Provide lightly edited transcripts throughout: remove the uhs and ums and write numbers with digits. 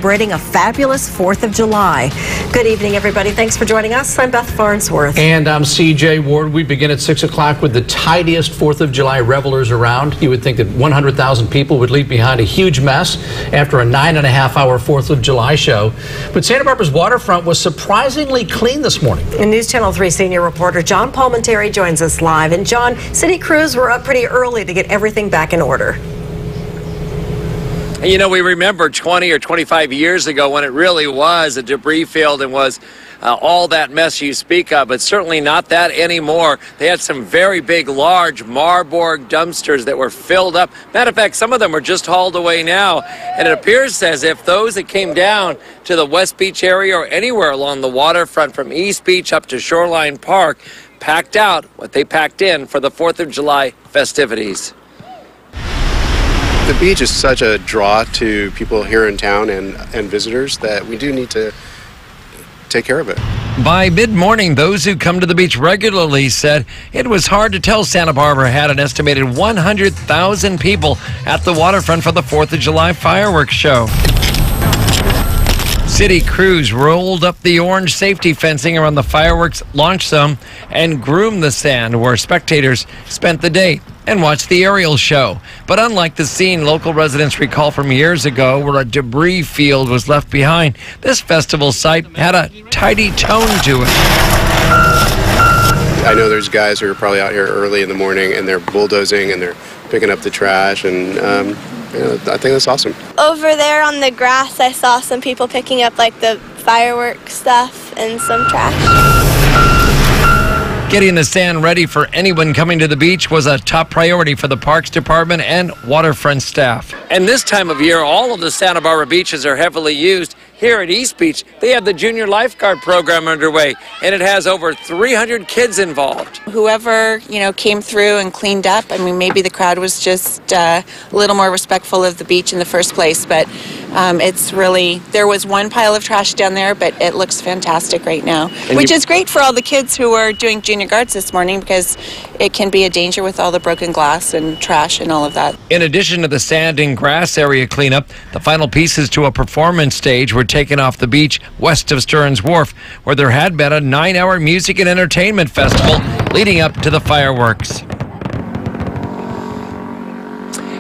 celebrating a fabulous 4th of July. Good evening, everybody. Thanks for joining us. I'm Beth Farnsworth. And I'm CJ Ward. We begin at 6 o'clock with the tidiest 4th of July revelers around. You would think that 100,000 people would leave behind a huge mess after a 9.5-hour 4th of July show. But Santa Barbara's waterfront was surprisingly clean this morning. And News Channel 3 senior reporter John Palmentary joins us live. And John, city crews were up pretty early to get everything back in order. You know, we remember 20 or 25 years ago when it really was a debris field and was all that mess you speak of, but certainly not that anymore. They had some very big, large Marburg dumpsters that were filled up. Matter of fact, some of them were just hauled away now, and it appears as if those that came down to the West Beach area or anywhere along the waterfront from East Beach up to Shoreline Park packed out what they packed in for the 4th of July festivities. The beach is such a draw to people here in town and visitors that we do need to take care of it. By mid-morning, those who come to the beach regularly said it was hard to tell Santa Barbara had an estimated 100,000 people at the waterfront for the 4th of July fireworks show. City crews rolled up the orange safety fencing around the fireworks launch zone and groomed the sand where spectators spent the day and watched the aerial show. But unlike the scene local residents recall from years ago where a debris field was left behind, this festival site had a tidy tone to it. I know there's guys who are probably out here early in the morning and they're bulldozing and they're picking up the trash, and I think that's awesome. Over there on the grass, I saw some people picking up like the fireworks stuff and some trash. Getting the sand ready for anyone coming to the beach was a top priority for the Parks Department and waterfront staff. And this time of year, all of the Santa Barbara beaches are heavily used. Here at East Beach, they have the Junior Lifeguard Program underway, and it has over 300 kids involved. Whoever, came through and cleaned up, maybe the crowd was just a little more respectful of the beach in the first place, but it's really, there was one pile of trash down there, but it looks fantastic right now, which is great for all the kids who are doing junior guards this morning because it can be a danger with all the broken glass and trash and all of that. In addition to the sand and grass area cleanup, the final pieces to a performance stage were taken off the beach west of Stearns Wharf, where there had been a 9-hour music and entertainment festival leading up to the fireworks.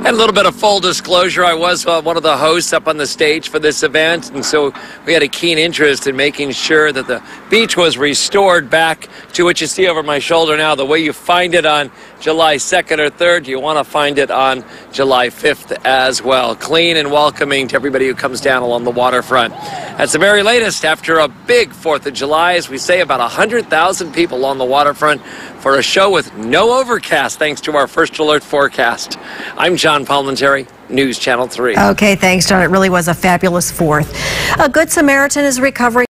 And a little bit of full disclosure, I was one of the hosts up on the stage for this event, and so we had a keen interest in making sure that the beach was restored back to what you see over my shoulder now. The way you find it on July 2nd or 3rd, you want to find it on July 5th as well. Clean and welcoming to everybody who comes down along the waterfront. That's the very latest after a big 4th of July, as we say, about 100,000 people on the waterfront for a show with no overcast, thanks to our first alert forecast. I'm John Palmentary, News Channel 3. Okay, thanks, John. It really was a fabulous 4th. A Good Samaritan is recovering